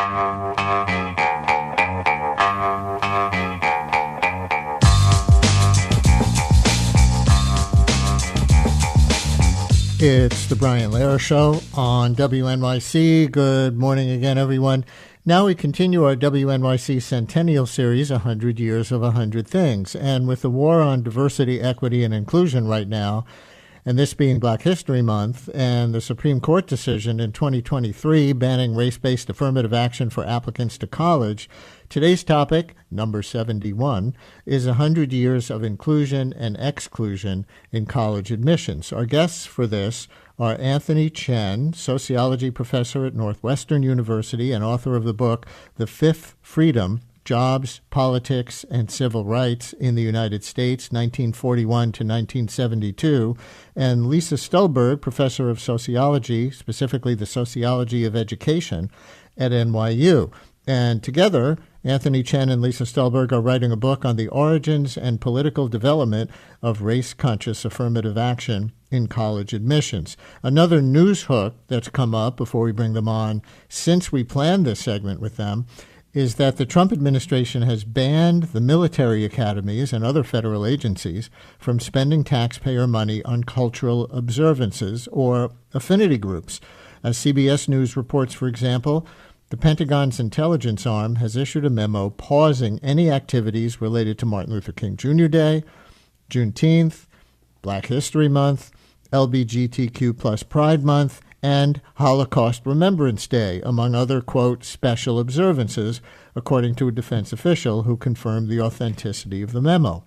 It's the Brian Lehrer Show on WNYC. Good morning again, everyone. Now we continue our WNYC Centennial series, 100 Years of 100 Things. And with the war on diversity, equity, and inclusion right now, and this being Black History Month, and the Supreme Court decision in 2023 banning race-based affirmative action for applicants to college, today's topic, number 71, is 100 years of inclusion and exclusion in college admissions. Our guests for this are Anthony Chen, sociology professor at Northwestern University and author of the book The Fifth Freedom: Jobs, Politics, and Civil Rights in the United States, 1941 to 1972, and Lisa Stulberg, professor of sociology, specifically the sociology of education at NYU. And together, Anthony Chen and Lisa Stulberg are writing a book on the origins and political development of race-conscious affirmative action in college admissions. Another news hook that's come up before we bring them on since we planned this segment with them is that the Trump administration has banned the military academies and other federal agencies from spending taxpayer money on cultural observances or affinity groups. As CBS News reports, for example, the Pentagon's intelligence arm has issued a memo pausing any activities related to Martin Luther King Jr. Day, Juneteenth, Black History Month, LGBTQ plus Pride Month, and Holocaust Remembrance Day, among other, quote, special observances, according to a defense official who confirmed the authenticity of the memo.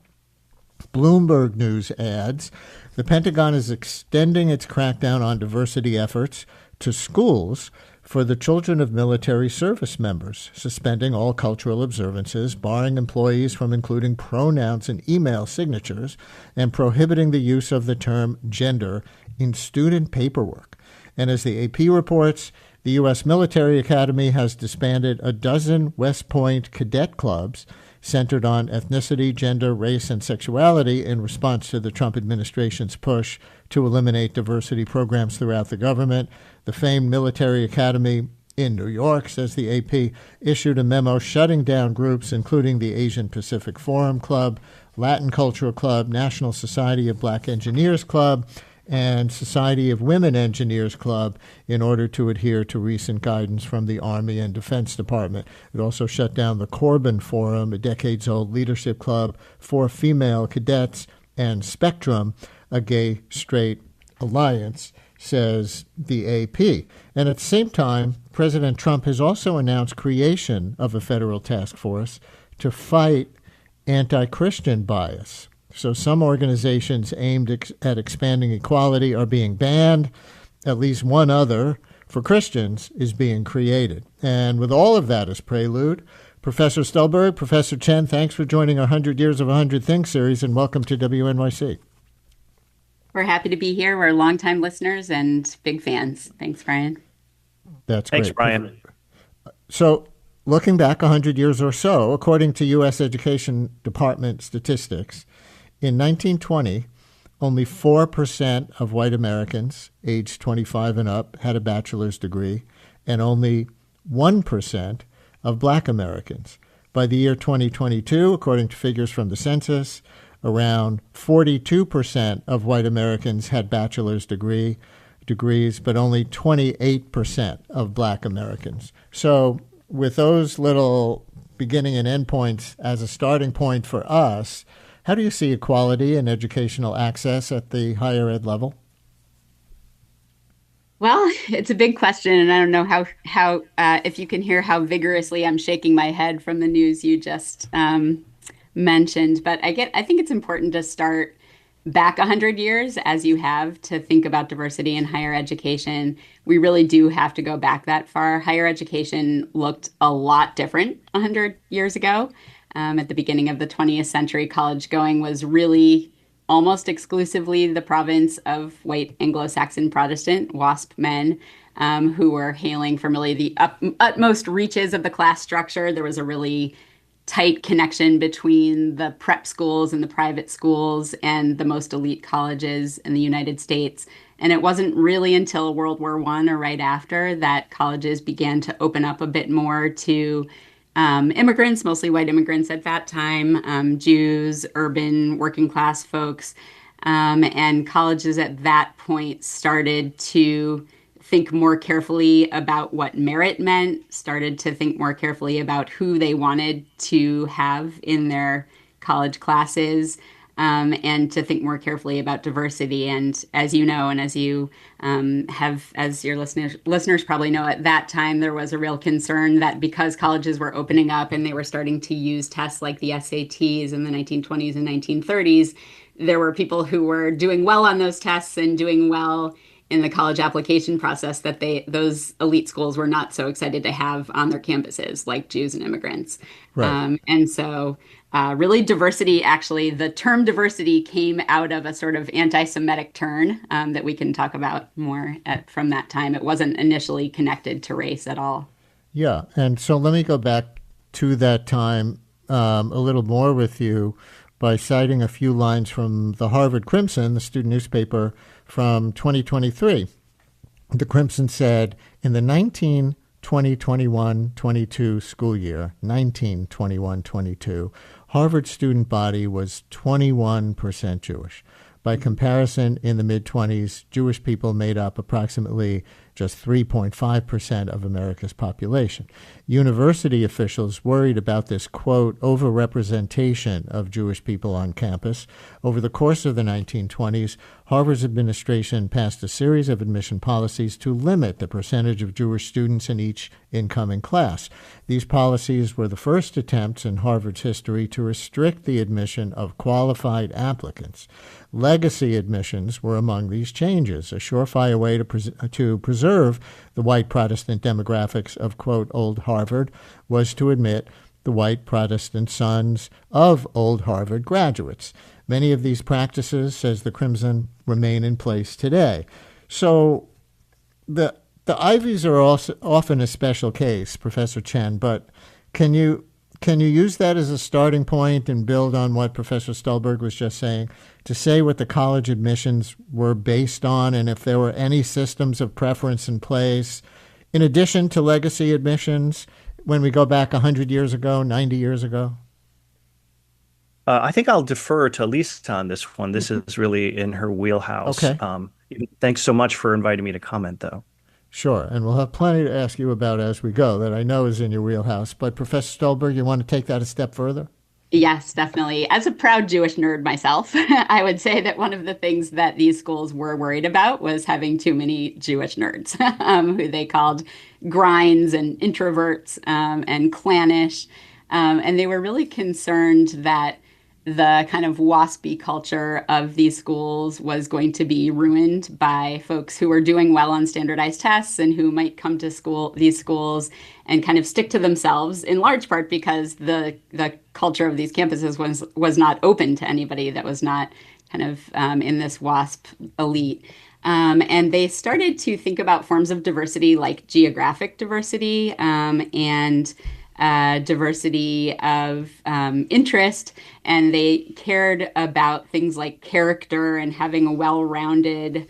Bloomberg News adds, the Pentagon is extending its crackdown on diversity efforts to schools for the children of military service members, suspending all cultural observances, barring employees from including pronouns in email signatures, and prohibiting the use of the term gender in student paperwork. And as the AP reports, the U.S. Military Academy has disbanded a dozen West Point cadet clubs centered on ethnicity, gender, race, and sexuality in response to the Trump administration's push to eliminate diversity programs throughout the government. The famed Military Academy in New York, says the AP, issued a memo shutting down groups including the Asian Pacific Forum Club, Latin Cultural Club, National Society of Black Engineers Club, and Society of Women Engineers Club in order to adhere to recent guidance from the Army and Defense Department. It also shut down the Corbin Forum, a decades-old leadership club for female cadets, and Spectrum, a gay-straight alliance, says the AP. And at the same time, President Trump has also announced creation of a federal task force to fight anti-Christian bias. So some organizations aimed at expanding equality are being banned. At least one other, for Christians, is being created. And with all of that as prelude, Professor Stulberg, Professor Chen, thanks for joining our 100 Years of 100 Things series, and welcome to WNYC. We're happy to be here. We're longtime listeners and big fans. Thanks, Brian. That's great. Thanks, Brian. So looking back 100 years or so, according to U.S. Education Department statistics, in 1920, only 4% of white Americans aged 25 and up had a bachelor's degree, and only 1% of black Americans. By the year 2022, according to figures from the census, around 42% of white Americans had bachelor's degrees, but only 28% of black Americans. So with those little beginning and end points as a starting point for us, how do you see equality and educational access at the higher ed level? Well, it's a big question, and I don't know how if you can hear how vigorously I'm shaking my head from the news you just mentioned. But I think it's important to start back 100 years, as you have, to think about diversity in higher education. We really do have to go back that far. Higher education looked a lot different 100 years ago. At the beginning of the 20th century, college going was really almost exclusively the province of white Anglo-Saxon Protestant WASP men who were hailing from really the utmost reaches of the class structure. There was a really tight connection between the prep schools and the private schools and the most elite colleges in the United States. And it wasn't really until World War I or right after that colleges began to open up a bit more to immigrants, mostly white immigrants at that time, Jews, urban working class folks. And colleges at that point started to think more carefully about what merit meant, started to think more carefully about who they wanted to have in their college classes, and to think more carefully about diversity. And as you know, and as you as your listeners probably know, at that time there was a real concern that because colleges were opening up and they were starting to use tests like the SATs in the 1920s and 1930s, there were people who were doing well on those tests and doing well in the college application process that those elite schools were not so excited to have on their campuses, like Jews and immigrants. Right. And so really diversity, actually, the term diversity came out of a sort of anti-Semitic turn that we can talk about more from that time. It wasn't initially connected to race at all. Yeah. And so let me go back to that time a little more with you by citing a few lines from the Harvard Crimson, the student newspaper, from 2023. The Crimson said, in the 1920-21-22 school year, 1921-22, Harvard student body was 21% Jewish. By comparison, in the mid-20s, Jewish people made up approximately just 3.5% of America's population. University officials worried about this, quote, overrepresentation of Jewish people on campus. Over the course of the 1920s, Harvard's administration passed a series of admission policies to limit the percentage of Jewish students in each incoming class. These policies were the first attempts in Harvard's history to restrict the admission of qualified applicants. Legacy admissions were among these changes, a surefire way to preserve the white Protestant demographics of, quote, old Harvard was to admit the white Protestant sons of old Harvard graduates. Many of these practices, says the Crimson, remain in place today. So the Ivies are also often a special case, Professor Chen, but can you use that as a starting point and build on what Professor Stulberg was just saying, to say what the college admissions were based on and if there were any systems of preference in place, in addition to legacy admissions, when we go back 100 years ago, 90 years ago? I think I'll defer to Lisa on this one. This is really in her wheelhouse. Okay. Thanks so much for inviting me to comment, though. Sure, and we'll have plenty to ask you about as we go that I know is in your wheelhouse. But Professor Stolberg, you want to take that a step further? Yes, definitely. As a proud Jewish nerd myself, I would say that one of the things that these schools were worried about was having too many Jewish nerds, who they called grinds and introverts, and clannish. And they were really concerned that the kind of waspy culture of these schools was going to be ruined by folks who were doing well on standardized tests and who might come to these schools and kind of stick to themselves, in large part because the culture of these campuses was not open to anybody that was not kind of in this WASP elite. And they started to think about forms of diversity like geographic diversity, and diversity of interest, and they cared about things like character and having a well-rounded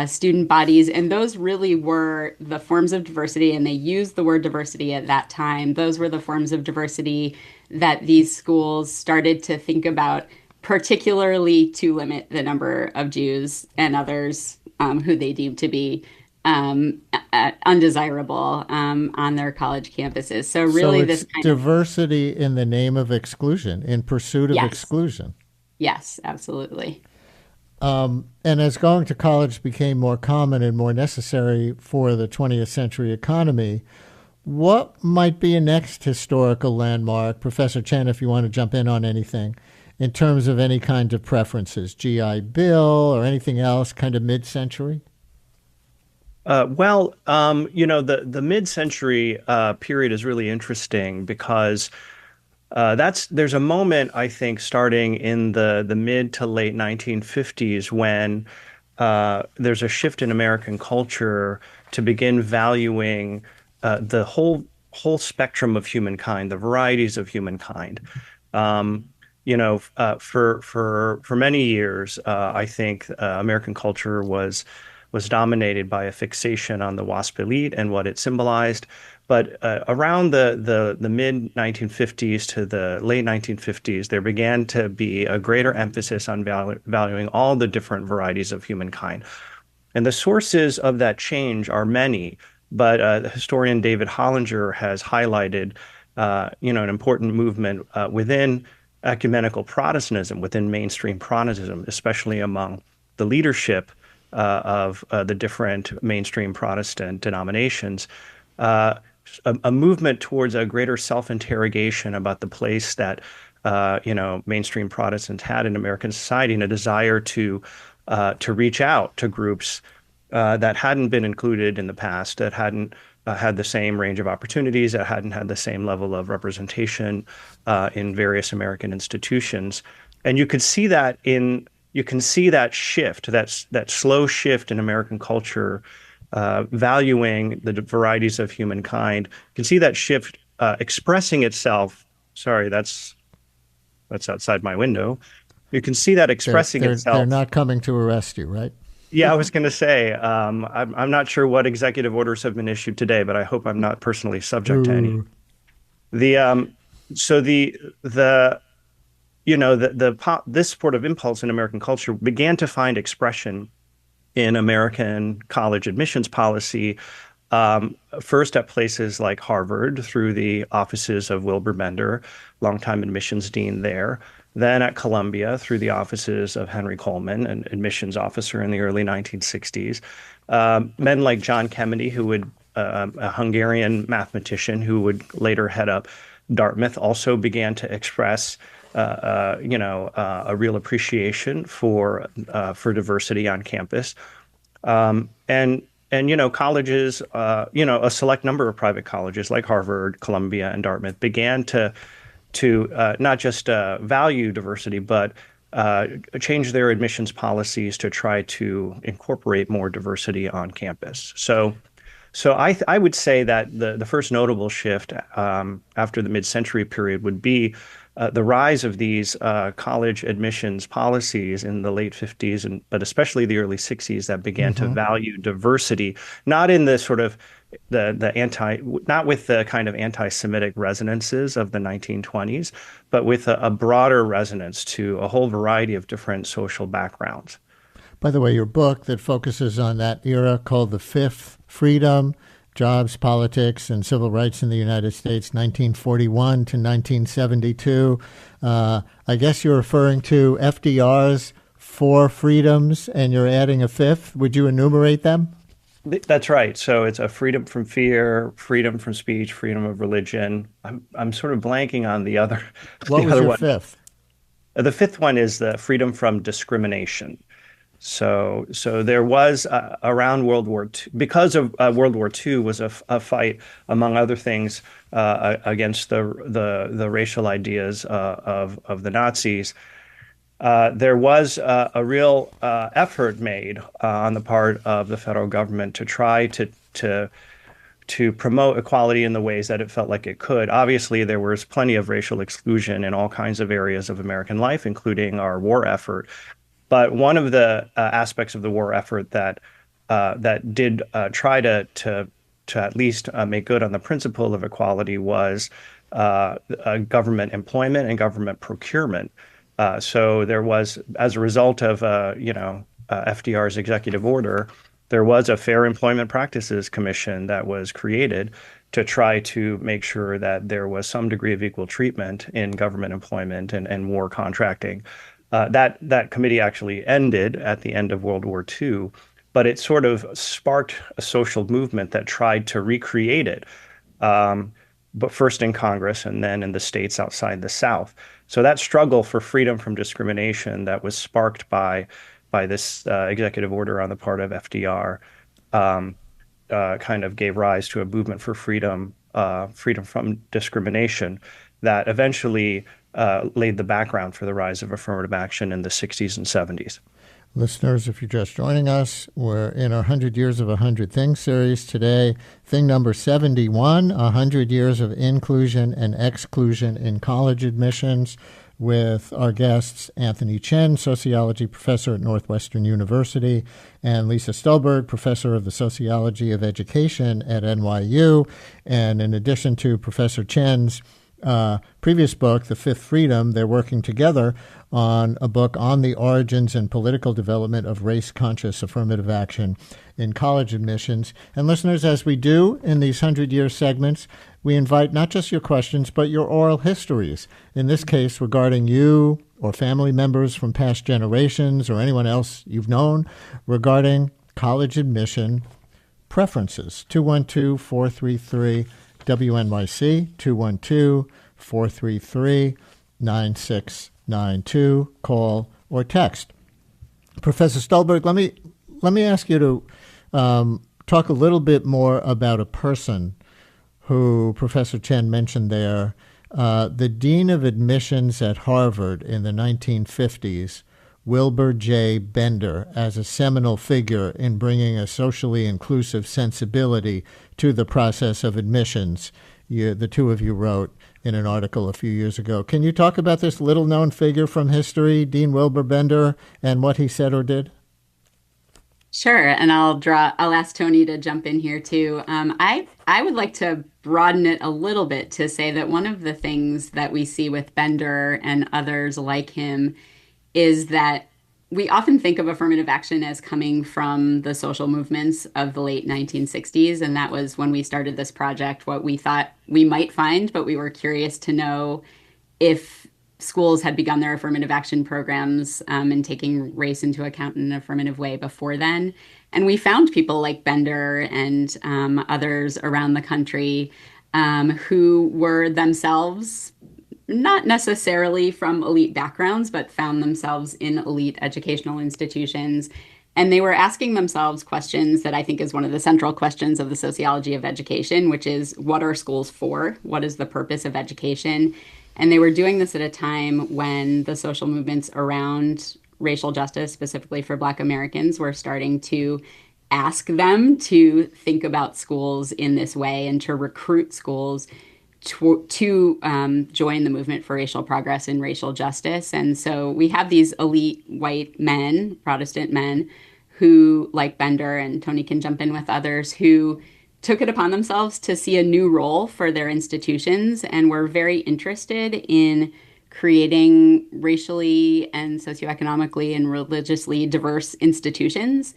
student bodies. And those really were the forms of diversity, and they used the word diversity at that time. Those were the forms of diversity that these schools started to think about, particularly to limit the number of Jews and others who they deemed to be undesirable on their college campuses. So really, so it's this kind diversity in the name of exclusion, in pursuit of yes, exclusion. yes, absolutely. And as going to college became more common and more necessary for the 20th century economy, what might be a next historical landmark, Professor Chen, if you want to jump in on anything, in terms of any kind of preferences, GI Bill or anything else, kind of mid-century? The mid-century period is really interesting because there's a moment, I think, starting in the mid to late 1950s when there's a shift in American culture to begin valuing the whole spectrum of humankind, the varieties of humankind. For many years, I think American culture was was dominated by a fixation on the WASP elite and what it symbolized. But around the mid 1950s to the late 1950s, there began to be a greater emphasis on valuing all the different varieties of humankind. And the sources of that change are many, but the historian David Hollinger has highlighted, an important movement within ecumenical Protestantism, within mainstream Protestantism, especially among the leadership of the different mainstream Protestant denominations. A movement towards a greater self-interrogation about the place that mainstream Protestants had in American society, and a desire to reach out to groups that hadn't been included in the past, that hadn't had the same range of opportunities, that hadn't had the same level of representation in various American institutions. And you could see that shift, that slow shift in American culture, valuing the varieties of humankind. You can see that shift expressing itself. Sorry, that's outside my window. You can see that expressing itself. They're not coming to arrest you, right? Yeah, I was going to say, I'm not sure what executive orders have been issued today, but I hope I'm not personally subject to any. This sort of impulse in American culture began to find expression in American college admissions policy, first at places like Harvard through the offices of Wilbur Bender, longtime admissions dean there, then at Columbia through the offices of Henry Coleman, an admissions officer in the early 1960s. Men like John Kennedy, a Hungarian mathematician who would later head up Dartmouth, also began to express a real appreciation for diversity on campus, and colleges, a select number of private colleges like Harvard, Columbia, and Dartmouth began to not just value diversity, but change their admissions policies to try to incorporate more diversity on campus. So I would say that the first notable shift after the mid-century period would be the rise of these college admissions policies in the late 50s, but especially the early 60s, that began to value diversity, not in the sort of not with the kind of anti-Semitic resonances of the 1920s, but with a broader resonance to a whole variety of different social backgrounds. By the way, your book that focuses on that era, called The Fifth Freedom: Jobs, Politics, and Civil Rights in the United States, 1941 to 1972. I guess you're referring to FDR's four freedoms, and you're adding a fifth. Would you enumerate them? That's right. So it's a freedom from fear, freedom from speech, freedom of religion. I'm sort of blanking on the other. What was your fifth? The fifth one is the freedom from discrimination. So there was around World War II, because of World War II was a fight, among other things, against the racial ideas of the Nazis. There was a real effort made on the part of the federal government to try to promote equality in the ways that it felt like it could. Obviously, there was plenty of racial exclusion in all kinds of areas of American life, including our war effort. But one of the aspects of the war effort that did try to at least make good on the principle of equality was government employment and government procurement. So there was, as a result of FDR's executive order, there was a Fair Employment Practices Commission that was created to try to make sure that there was some degree of equal treatment in government employment and war contracting. That committee actually ended at the end of World War II, but it sort of sparked a social movement that tried to recreate it, but first in Congress and then in the states outside the South. So that struggle for freedom from discrimination that was sparked by this executive order on the part of FDR kind of gave rise to a movement for freedom from discrimination that eventually laid the background for the rise of affirmative action in the 60s and 70s. Listeners, if you're just joining us, we're in our 100 Years of 100 Things series today. Thing number 71, 100 Years of Inclusion and Exclusion in College Admissions. with our guests, Anthony Chen, sociology professor at Northwestern University, and Lisa Stulberg, professor of the sociology of education at NYU. And in addition to Professor Chen's previous book, The Fifth Freedom, they're working together on a book on the origins and political development of race-conscious affirmative action in college admissions. And listeners, as we do in these 100-year segments, we invite not just your questions, but your oral histories, in this case regarding you or family members from past generations or anyone else you've known regarding college admission preferences. 212-433-WNYC, 212-433-9692. Call or text. Professor Stulberg, let me ask you to talk a little bit more about a person who Professor Chen mentioned there, the dean of admissions at Harvard in the 1950s, Wilbur J. Bender, as a seminal figure in bringing a socially inclusive sensibility to the process of admissions. The two of you wrote in an article a few years ago. Can you talk about this little-known figure from history, Dean Wilbur Bender, and what he said or did? Sure, and I'll ask Tony to jump in here too. I would like to broaden it a little bit to say that one of the things that we see with Bender and others like him is that we often think of affirmative action as coming from the social movements of the late 1960s, and that was when we started this project, what we thought we might find, but we were curious to know if schools had begun their affirmative action programs and taking race into account in an affirmative way before then. And we found people like Bender and others around the country who were themselves not necessarily from elite backgrounds, but found themselves in elite educational institutions. And they were asking themselves questions that I think is one of the central questions of the sociology of education, which is, what are schools for? What is the purpose of education? And they were doing this at a time when the social movements around racial justice, specifically for Black Americans, were starting to ask them to think about schools in this way and to recruit schools to join the movement for racial progress and racial justice. And so we have these elite white men, Protestant men, who, like Bender, and Tony can jump in with others, who took it upon themselves to see a new role for their institutions and were very interested in creating racially and socioeconomically and religiously diverse institutions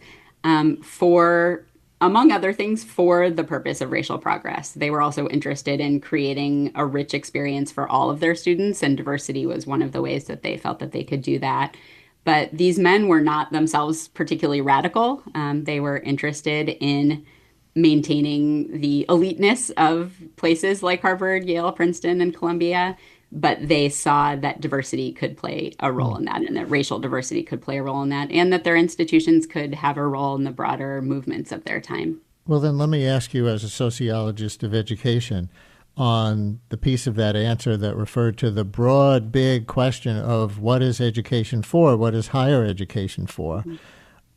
for, among other things, for the purpose of racial progress. They were also interested in creating a rich experience for all of their students, and diversity was one of the ways that they felt that they could do that. But these men were not themselves particularly radical. They were interested in maintaining the eliteness of places like Harvard, Yale, Princeton, and Columbia, but they saw that diversity could play a role in that, and that racial diversity could play a role in that, and that their institutions could have a role in the broader movements of their time. Well, then let me ask you, as a sociologist of education, on the piece of that answer that referred to the broad, big question of what is education for? What is higher education for? Mm-hmm.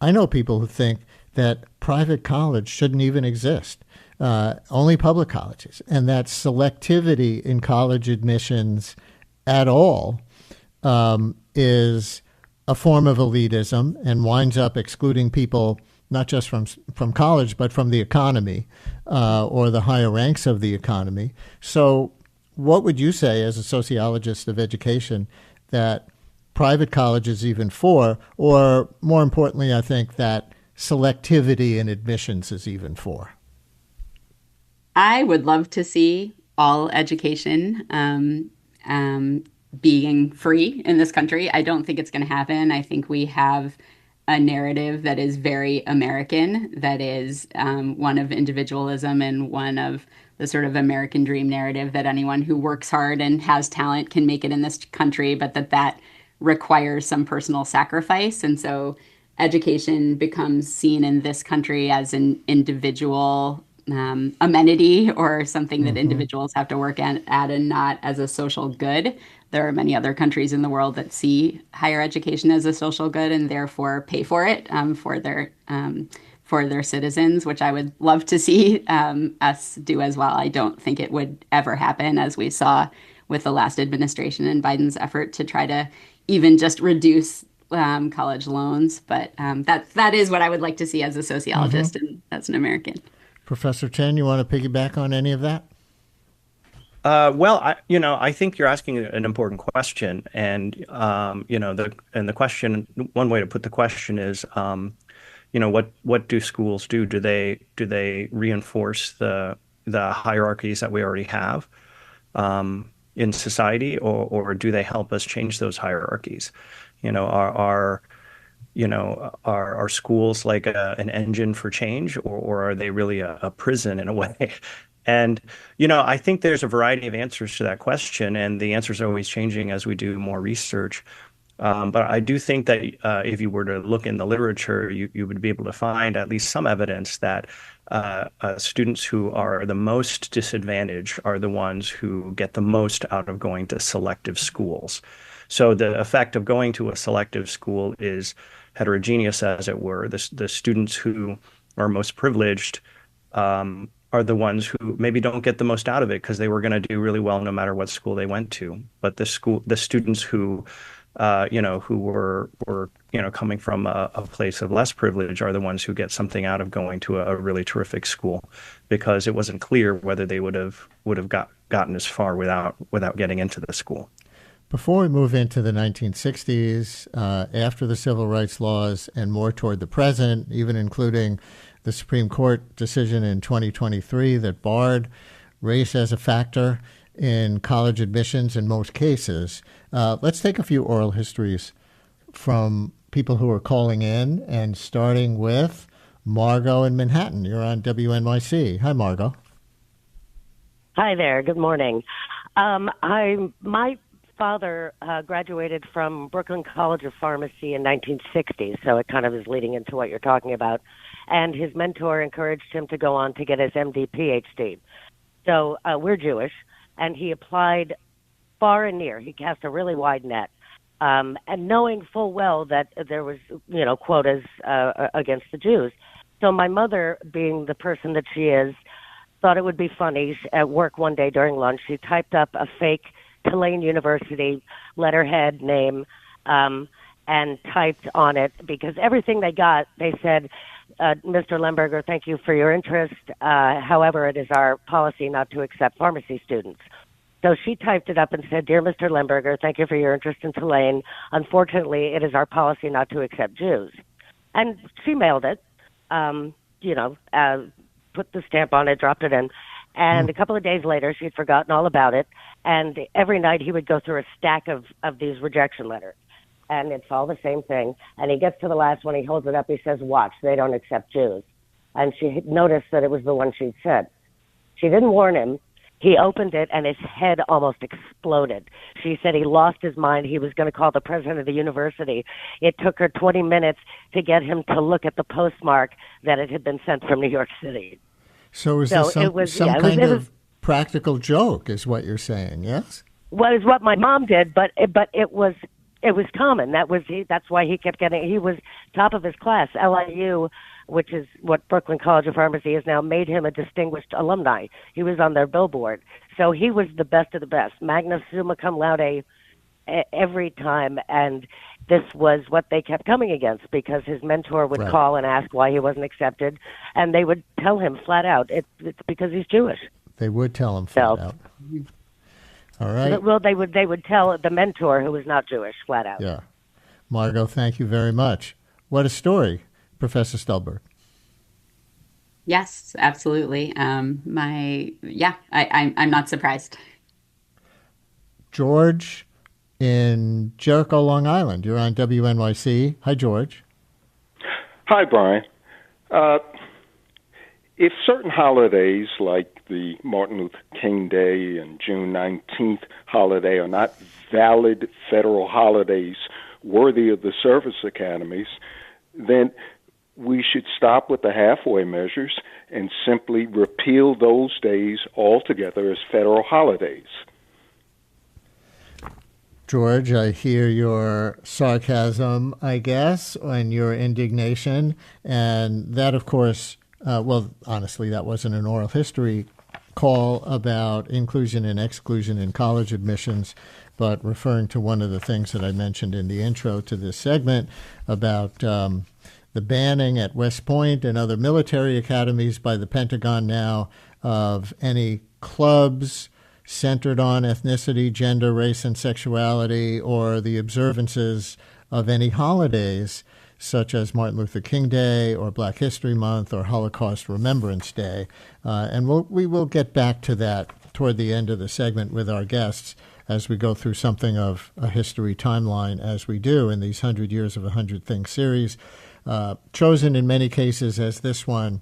I know people who think that private college shouldn't even exist, only public colleges, and that selectivity in college admissions at all is a form of elitism and winds up excluding people not just from college, but from the economy or the higher ranks of the economy. So what would you say as a sociologist of education that private college is even for, or more importantly, I think, that selectivity in admissions is even for? I would love to see all education being free in this country. I don't think it's going to happen. I think we have a narrative that is very American, that is one of individualism and one of the sort of American dream narrative that anyone who works hard and has talent can make it in this country, but that requires some personal sacrifice. And so education becomes seen in this country as an individual amenity or something that individuals have to work at and not as a social good. There are many other countries in the world that see higher education as a social good and therefore pay for it for their citizens, which I would love to see us do as well. I don't think it would ever happen, as we saw with the last administration and Biden's effort to try to even just reduce college loans. But that is what I would like to see as a sociologist and as an American. Professor Chen, you want to piggyback on any of that? Well, I think you're asking an important question, and the question, one way to put the question is, what do schools do? Do they reinforce the hierarchies that we already have in society, or do they help us change those hierarchies? Are schools like an engine for change, or are they really a prison in a way? And, I think there's a variety of answers to that question, and the answers are always changing as we do more research. But I do think that if you were to look in the literature, you would be able to find at least some evidence that students who are the most disadvantaged are the ones who get the most out of going to selective schools. So the effect of going to a selective school is heterogeneous, as it were. The students who are most privileged are the ones who maybe don't get the most out of it because they were going to do really well no matter what school they went to. But the students who who were coming from a place of less privilege are the ones who get something out of going to a really terrific school, because it wasn't clear whether they would have gotten as far without getting into the school. Before we move into the 1960s, after the civil rights laws and more toward the present, even including the Supreme Court decision in 2023 that barred race as a factor in college admissions in most cases. Let's take a few oral histories from people who are calling in, and starting with Margot in Manhattan. You're on WNYC. Hi, Margot. Hi there. Good morning. My father graduated from Brooklyn College of Pharmacy in 1960, so it kind of is leading into what you're talking about. And his mentor encouraged him to go on to get his MD, PhD. So we're Jewish, and he applied far and near. He cast a really wide net, and knowing full well that there was, quotas against the Jews. So my mother, being the person that she is, thought it would be funny. At work one day during lunch, she typed up a fake Tulane University letterhead name and typed on it, because everything they got, they said, Mr. Lemberger, thank you for your interest. However, it is our policy not to accept pharmacy students. So she typed it up and said, Dear Mr. Lemberger, thank you for your interest in Tulane. Unfortunately, it is our policy not to accept Jews. And she mailed it, put the stamp on it, dropped it in. And a couple of days later, she'd forgotten all about it. And every night he would go through a stack of these rejection letters. And it's all the same thing. And he gets to the last one, he holds it up, he says, watch, they don't accept Jews. And she noticed that it was the one she'd said. She didn't warn him. He opened it, and his head almost exploded. She said he lost his mind. He was going to call the president of the university. It took her 20 minutes to get him to look at the postmark that it had been sent from New York City. So is this some kind of practical joke, is what you're saying, yes? Well, it's what my mom did, but it was common. That's why he kept getting. He was top of his class. LIU, which is what Brooklyn College of Pharmacy is now, made him a distinguished alumni. He was on their billboard, so he was the best of the best, magna summa cum laude, every time. And this was what they kept coming against, because his mentor would call and ask why he wasn't accepted, and they would tell him flat out, it's because he's Jewish. They would tell him flat out. All right. Well, they would tell the mentor, who was not Jewish, flat out. Yeah. Margot, thank you very much. What a story, Professor Stulberg. Yes, absolutely. I'm not surprised. George in Jericho, Long Island. You're on WNYC. Hi, George. Hi, Brian. If certain holidays like the Martin Luther King Day and June 19th holiday are not valid federal holidays worthy of the service academies, then we should stop with the halfway measures and simply repeal those days altogether as federal holidays. George, I hear your sarcasm, I guess, and your indignation. And that, of course, honestly, that wasn't an oral history call about inclusion and exclusion in college admissions, but referring to one of the things that I mentioned in the intro to this segment about the banning at West Point and other military academies by the Pentagon now of any clubs centered on ethnicity, gender, race, and sexuality, or the observances of any holidays such as Martin Luther King Day or Black History Month or Holocaust Remembrance Day. And we will get back to that toward the end of the segment with our guests as we go through something of a history timeline, as we do in these 100 Years of 100 Things series, chosen in many cases as this one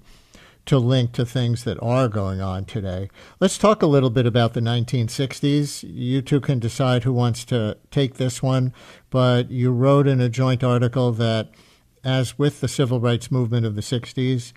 to link to things that are going on today. Let's talk a little bit about the 1960s. You two can decide who wants to take this one, but you wrote in a joint article that, as with the civil rights movement of the 60s,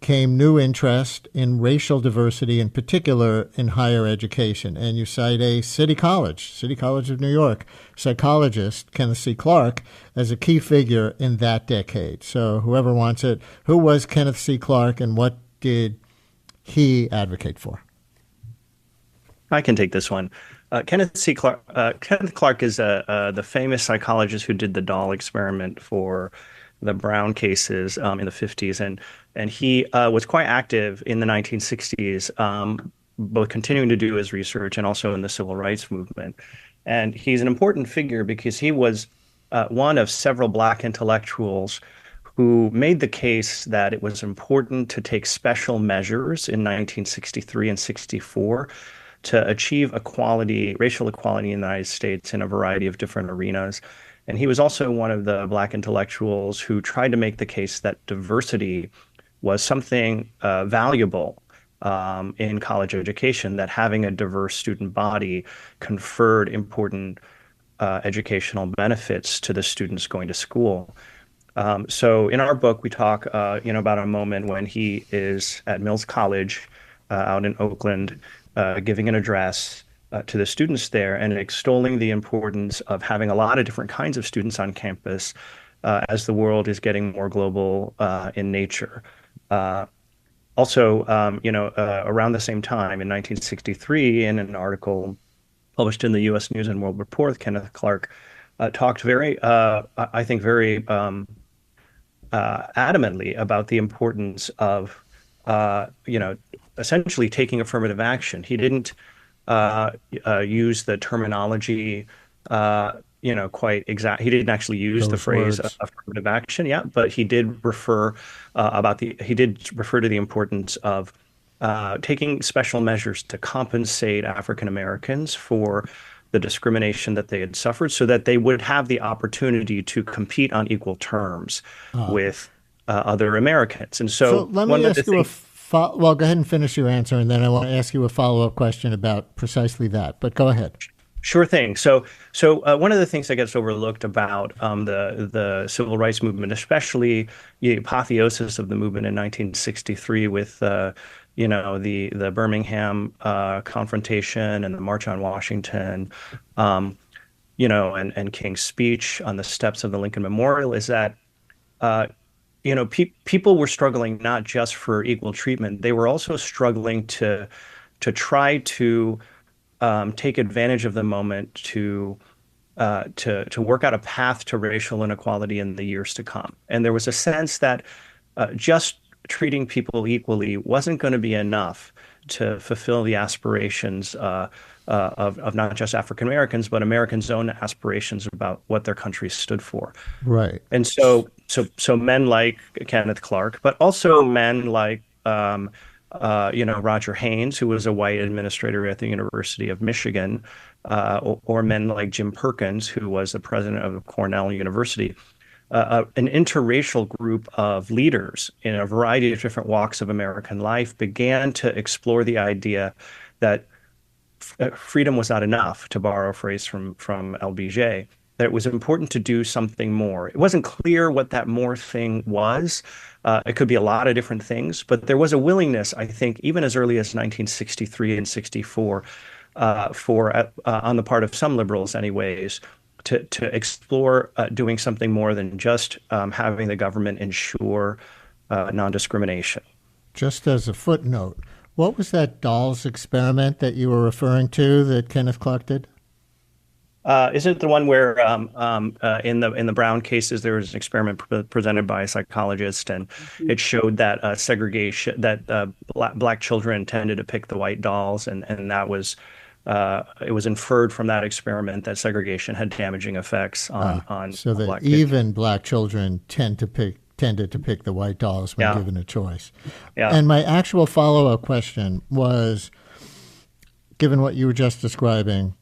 came new interest in racial diversity, in particular in higher education. And you cite a City College of New York, psychologist Kenneth C. Clark, as a key figure in that decade. So whoever wants it, who was Kenneth C. Clark and what did he advocate for? I can take this one. Kenneth Clark is the famous psychologist who did the doll experiment for the Brown cases in the 50s. And he was quite active in the 1960s, both continuing to do his research and also in the civil rights movement. And he's an important figure because he was one of several Black intellectuals who made the case that it was important to take special measures in 1963 and 64 to achieve equality, racial equality in the United States in a variety of different arenas. And he was also one of the Black intellectuals who tried to make the case that diversity was something valuable in college education, that having a diverse student body conferred important educational benefits to the students going to school. So in our book, we talk about a moment when he is at Mills College out in Oakland, giving an address to the students there and extolling the importance of having a lot of different kinds of students on campus as the world is getting more global in nature. Also, around the same time in 1963, in an article published in the U.S. News and World Report, Kenneth Clark talked very adamantly about the importance of, essentially taking affirmative action. He didn't use the terminology, quite exact. He didn't actually use the phrase affirmative action, but he did refer to the importance of taking special measures to compensate African Americans for the discrimination that they had suffered, so that they would have the opportunity to compete on equal terms with other Americans. And so let me ask you well, go ahead and finish your answer, and then I want to ask you a follow-up question about precisely that. But go ahead. Sure thing. So one of the things that gets overlooked about the civil rights movement, especially the apotheosis of the movement in 1963 with the Birmingham confrontation and the March on Washington, and King's speech on the steps of the Lincoln Memorial, is that people were struggling not just for equal treatment; they were also struggling to try to take advantage of the moment to work out a path to racial inequality in the years to come. And there was a sense that just treating people equally wasn't going to be enough to fulfill the aspirations of not just African Americans, but Americans' own aspirations about what their country stood for. Right. And so men like Kenneth Clark, but also men like Roger Haynes, who was a white administrator at the University of Michigan, or men like Jim Perkins, who was the president of Cornell University, an interracial group of leaders in a variety of different walks of American life began to explore the idea that freedom was not enough, to borrow a phrase from LBJ, that it was important to do something more. It wasn't clear what that more thing was. It could be a lot of different things, but there was a willingness, I think, even as early as 1963 and 64, on the part of some liberals anyways, to explore doing something more than just having the government ensure non-discrimination. Just as a footnote, What was that dolls experiment that you were referring to that Kenneth Clark did? Isn't it the one where in the Brown cases there was an experiment presented by a psychologist, and it showed that segregation, that black children tended to pick the white dolls, and that was it was inferred from that experiment that segregation had damaging effects on so that black even kids. black children tended to pick the white dolls when given a choice. Yeah. And my actual follow-up question was, given what you were just describing,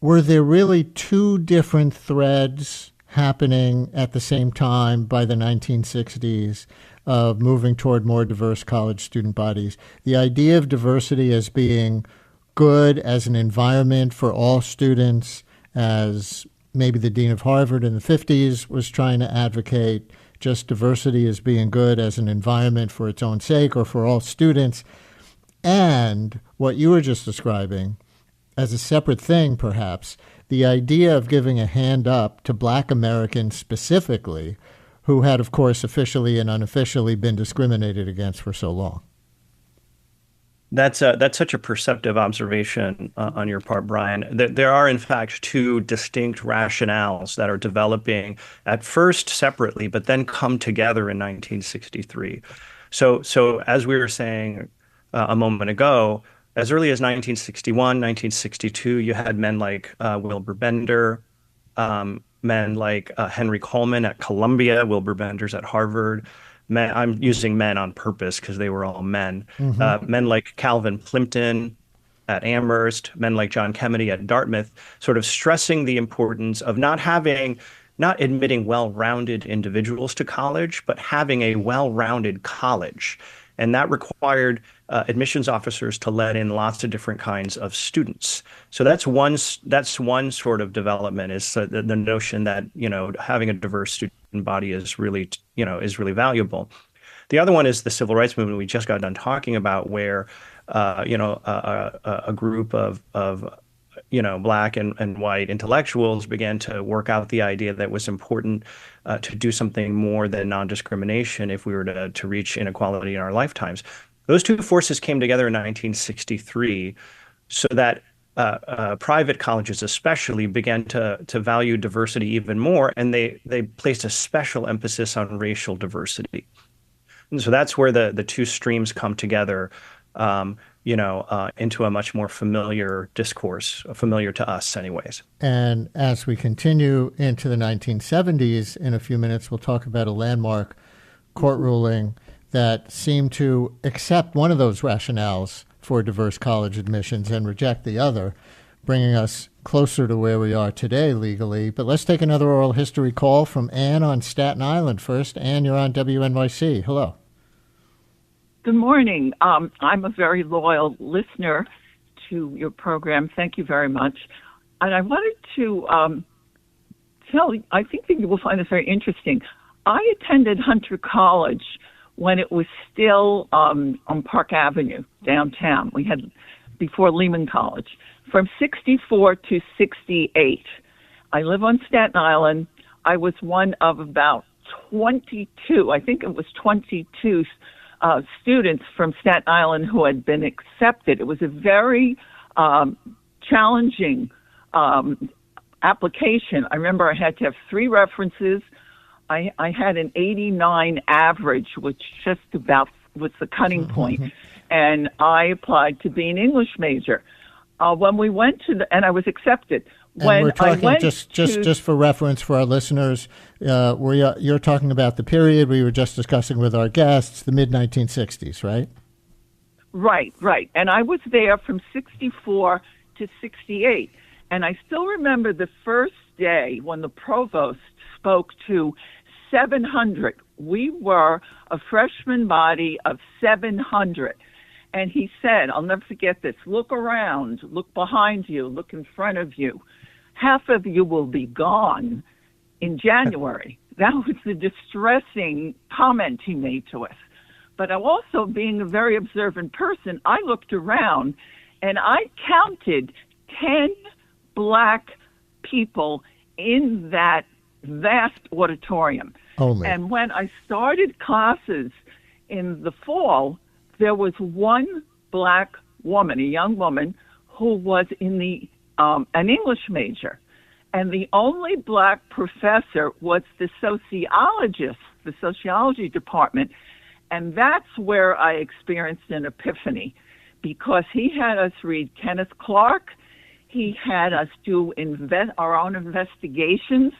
were there really two different threads happening at the same time by the 1960s of moving toward more diverse college student bodies? The idea of diversity as being good as an environment for all students, as maybe the dean of Harvard in the 50s was trying to advocate, just diversity as being good as an environment for its own sake or for all students, and what you were just describing, as a separate thing, perhaps, the idea of giving a hand up to Black Americans specifically, who had, of course, officially and unofficially been discriminated against for so long. That's such a perceptive observation on your part, Brian. There are, in fact, two distinct rationales that are developing at first separately, but then come together in 1963. So as we were saying a moment ago, as early as 1961, 1962, you had men like Wilbur Bender, men like Henry Coleman at Columbia, Wilbur Bender's at Harvard. I'm using men on purpose because they were all men. Men like Calvin Plimpton at Amherst, men like John Kennedy at Dartmouth, sort of stressing the importance of not admitting well-rounded individuals to college, but having a well-rounded college. And that required admissions officers to let in lots of different kinds of students. So that's one sort of development, is the notion that, having a diverse student body is really valuable. The other one is the civil rights movement we just got done talking about, where a group of Black and white intellectuals began to work out the idea that it was important to do something more than non-discrimination if we were to reach inequality in our lifetimes. Those two forces came together in 1963 so that private colleges especially began to value diversity even more, and they placed a special emphasis on racial diversity. And so that's where the two streams come together, into a much more familiar discourse, familiar to us anyways. And as we continue into the 1970s, in a few minutes, we'll talk about a landmark court ruling that seemed to accept one of those rationales for diverse college admissions and reject the other, bringing us closer to where we are today legally. But let's take another oral history call from Ann on Staten Island first. Ann, you're on WNYC. Hello. Good morning. I'm a very loyal listener to your program. Thank you very much. And I wanted to tell you, I think that you will find this very interesting. I attended Hunter College when it was still on Park Avenue, downtown. We had, before Lehman College, from 64 to 68. I live on Staten Island. I was one of about 22, I think it was 22 students from Staten Island who had been accepted. It was a very challenging application. I remember I had to have 3 references. I had an 89 average, which just about was the cutting point. And I applied to be an English major. When we went to and I was accepted. And we're talking, just for reference for our listeners, you're talking about the period we were just discussing with our guests, the mid-1960s, right? Right. And I was there from 64 to 68. And I still remember the first day when the provost spoke to 700. We were a freshman body of 700. And he said, I'll never forget this, look around, look behind you, look in front of you. Half of you will be gone in January. That was the distressing comment he made to us. But also, being a very observant person, I looked around and I counted 10 Black people in that vast auditorium. Only. And when I started classes in the fall, there was one black woman, a young woman, who was in an English major. And the only black professor was the sociologist, the sociology department. And that's where I experienced an epiphany, because he had us read Kenneth Clark. He had us do our own investigations.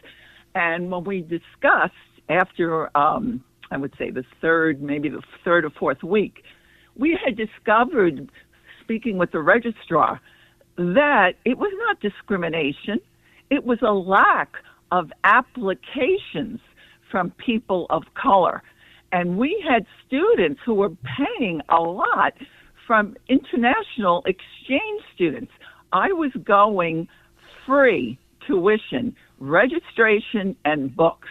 And when we discussed after, I would say maybe the third or fourth week, we had discovered, speaking with the registrar, that it was not discrimination. It was a lack of applications from people of color. And we had students who were paying a lot from international exchange students. I was going free tuition, registration, and books,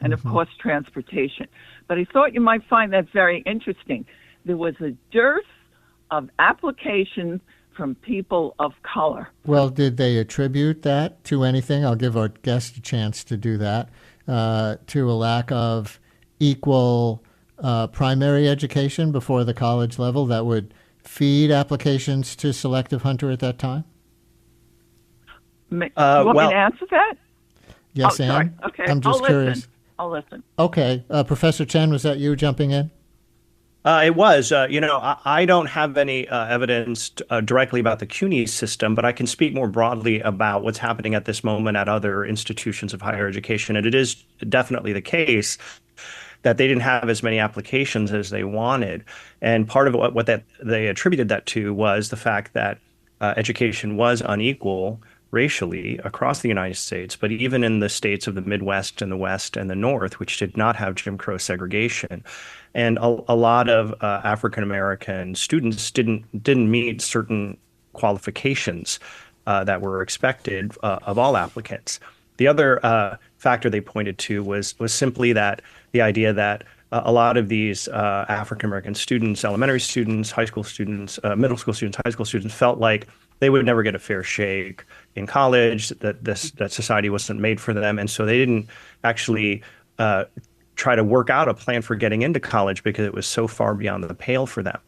and of course transportation. But I thought you might find that very interesting. There was a dearth of applications from people of color. Well, did they attribute that to anything? I'll give our guest a chance to do that, to a lack of equal primary education before the college level that would feed applications to selective Hunter at that time? Do you want me to answer that? Yes, Ann. Sorry. Okay. I'm just curious. I'll listen. Okay. Professor Chen, was that you jumping in? It was. I don't have any evidence directly about the CUNY system, but I can speak more broadly about what's happening at this moment at other institutions of higher education. And it is definitely the case that they didn't have as many applications as they wanted. And part of what they attributed that to was the fact that education was unequal racially across the United States, but even in the states of the Midwest and the West and the North, which did not have Jim Crow segregation. And a lot of African American students didn't meet certain qualifications that were expected of all applicants. The other factor they pointed to was simply that the idea that a lot of these African American students, elementary students, high school students, middle school students, high school students, felt like they would never get a fair shake in college, that society wasn't made for them. And so they didn't actually try to work out a plan for getting into college because it was so far beyond the pale for them.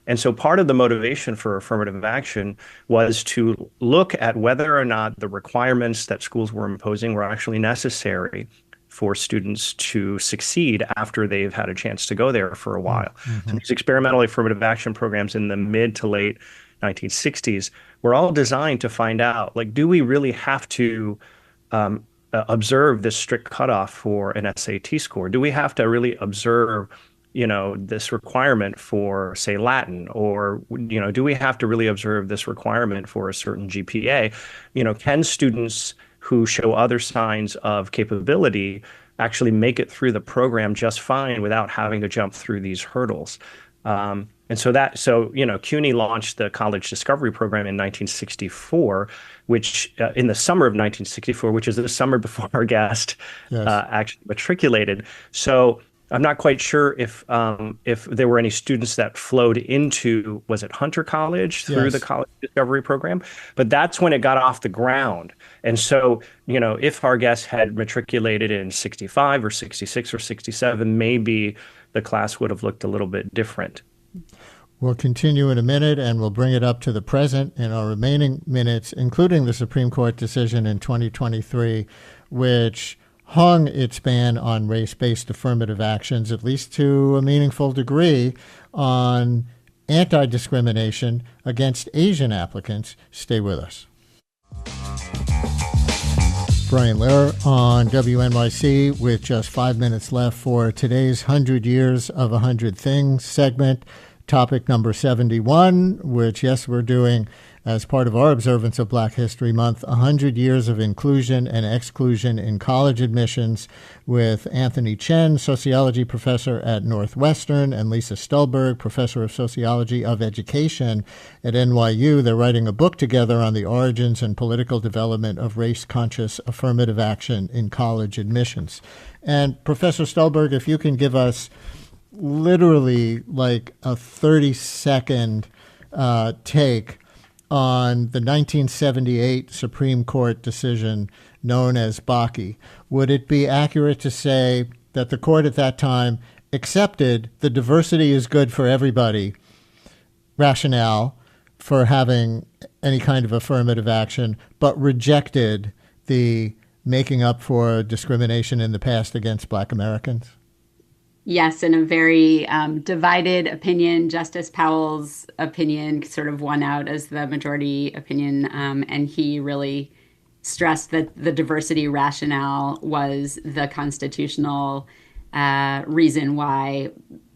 And so part of the motivation for affirmative action was to look at whether or not the requirements that schools were imposing were actually necessary for students to succeed after they've had a chance to go there for a while. Mm-hmm. So these experimental affirmative action programs in the mid to late 1960s were all designed to find out, like, do we really have to observe this strict cutoff for an SAT score? Do we have to really observe, this requirement for, say, Latin? Or, do we have to really observe this requirement for a certain GPA? Can students who show other signs of capability actually make it through the program just fine without having to jump through these hurdles? And so CUNY launched the College Discovery Program in 1964, which in the summer of 1964, which is the summer before our guest actually matriculated. So I'm not quite sure if there were any students that flowed into, was it Hunter College through the College Discovery Program? But that's when it got off the ground. And so, if our guest had matriculated in 65 or 66 or 67, maybe the class would have looked a little bit different. We'll continue in a minute, and we'll bring it up to the present in our remaining minutes, including the Supreme Court decision in 2023, which hung its ban on race-based affirmative actions, at least to a meaningful degree, on anti-discrimination against Asian applicants. Stay with us. Brian Lehrer on WNYC with just 5 minutes left for today's 100 Years of 100 Things segment. Topic number 71, which, yes, we're doing as part of our observance of Black History Month, 100 Years of Inclusion and Exclusion in College Admissions, with Anthony Chen, sociology professor at Northwestern, and Lisa Stulberg, professor of sociology of education at NYU. They're writing a book together on the origins and political development of race-conscious affirmative action in college admissions. And Professor Stulberg, if you can give us literally like a 30-second take on the 1978 Supreme Court decision known as Bakke. Would it be accurate to say that the court at that time accepted the diversity is good for everybody rationale for having any kind of affirmative action, but rejected the making up for discrimination in the past against Black Americans? Yes, in a very divided opinion. Justice Powell's opinion sort of won out as the majority opinion, and he really stressed that the diversity rationale was the constitutional reason why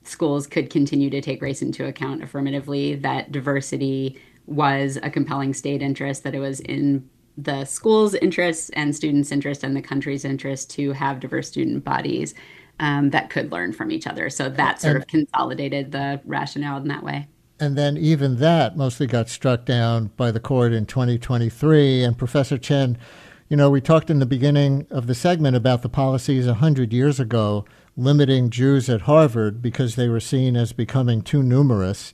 schools could continue to take race into account affirmatively, that diversity was a compelling state interest, that it was in the school's interests and students' interest and the country's interest to have diverse student bodies that could learn from each other. So that sort of consolidated the rationale in that way. And then even that mostly got struck down by the court in 2023. And Professor Chen, we talked in the beginning of the segment about the policies 100 years ago limiting Jews at Harvard because they were seen as becoming too numerous.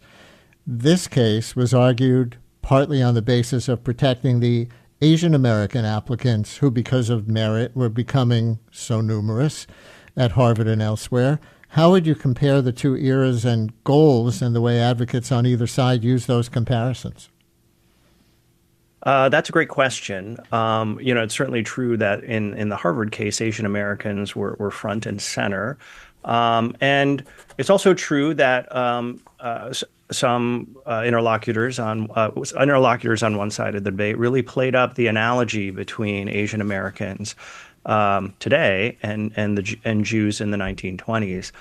This case was argued partly on the basis of protecting the Asian American applicants who, because of merit, were becoming so numerous at Harvard and elsewhere. How would you compare the two eras and goals and the way advocates on either side use those comparisons? That's a great question. It's certainly true that in the Harvard case, Asian Americans were front and center. And it's also true that some interlocutors on one side of the debate really played up the analogy between Asian Americans today and Jews in the 1920s.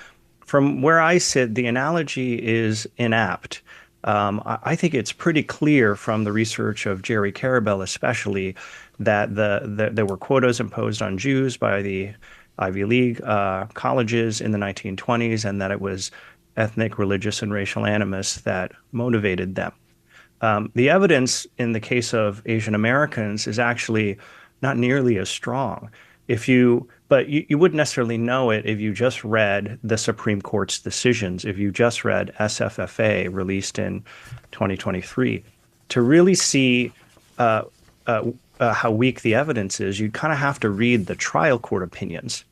From where I sit, the analogy is inapt. I think it's pretty clear from the research of Jerry Karabell especially that there were quotas imposed on Jews by the Ivy League colleges in the 1920s, and that it was ethnic, religious, and racial animus that motivated them. The evidence in the case of Asian Americans is actually not nearly as strong. But you wouldn't necessarily know it if you just read the Supreme Court's decisions, if you just read SFFA released in 2023. To really see how weak the evidence is, you kind of have to read the trial court opinions.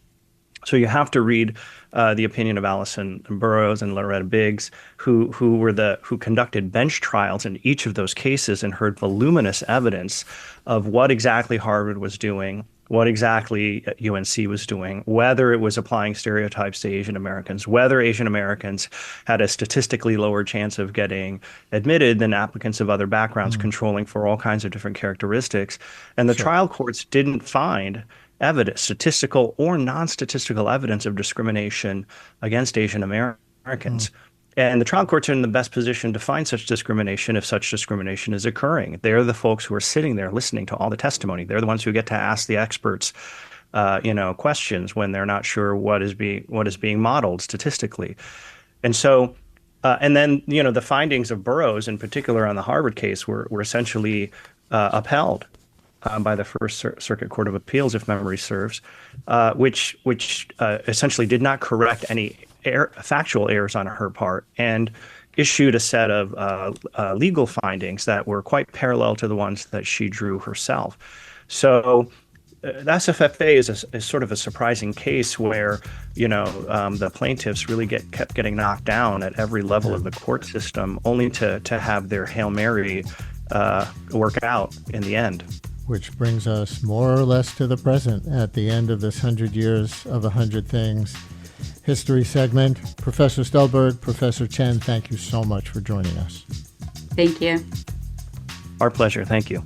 So you have to read the opinion of Allison Burroughs and Loretta Biggs, who conducted bench trials in each of those cases and heard voluminous evidence of what exactly Harvard was doing, what exactly UNC was doing, whether it was applying stereotypes to Asian Americans, whether Asian Americans had a statistically lower chance of getting admitted than applicants of other backgrounds, controlling for all kinds of different characteristics. And the trial courts didn't find evidence, statistical or non-statistical evidence of discrimination against Asian Americans. And the trial courts are in the best position to find such discrimination if such discrimination is occurring. They're the folks who are sitting there listening to all the testimony. They're the ones who get to ask the experts, questions when they're not sure what is being modeled statistically. And so, and then the findings of Burroughs in particular on the Harvard case were essentially upheld by the First Circuit Court of Appeals, if memory serves, which essentially did not correct any factual errors on her part and issued a set of legal findings that were quite parallel to the ones that she drew herself. So the SFFA is sort of a surprising case where, the plaintiffs really kept getting knocked down at every level of the court system, only to have their Hail Mary work out in the end. Which brings us more or less to the present at the end of this 100 years of 100 things history segment. Professor Stulberg, Professor Chen, thank you so much for joining us. Thank you. Our pleasure. Thank you.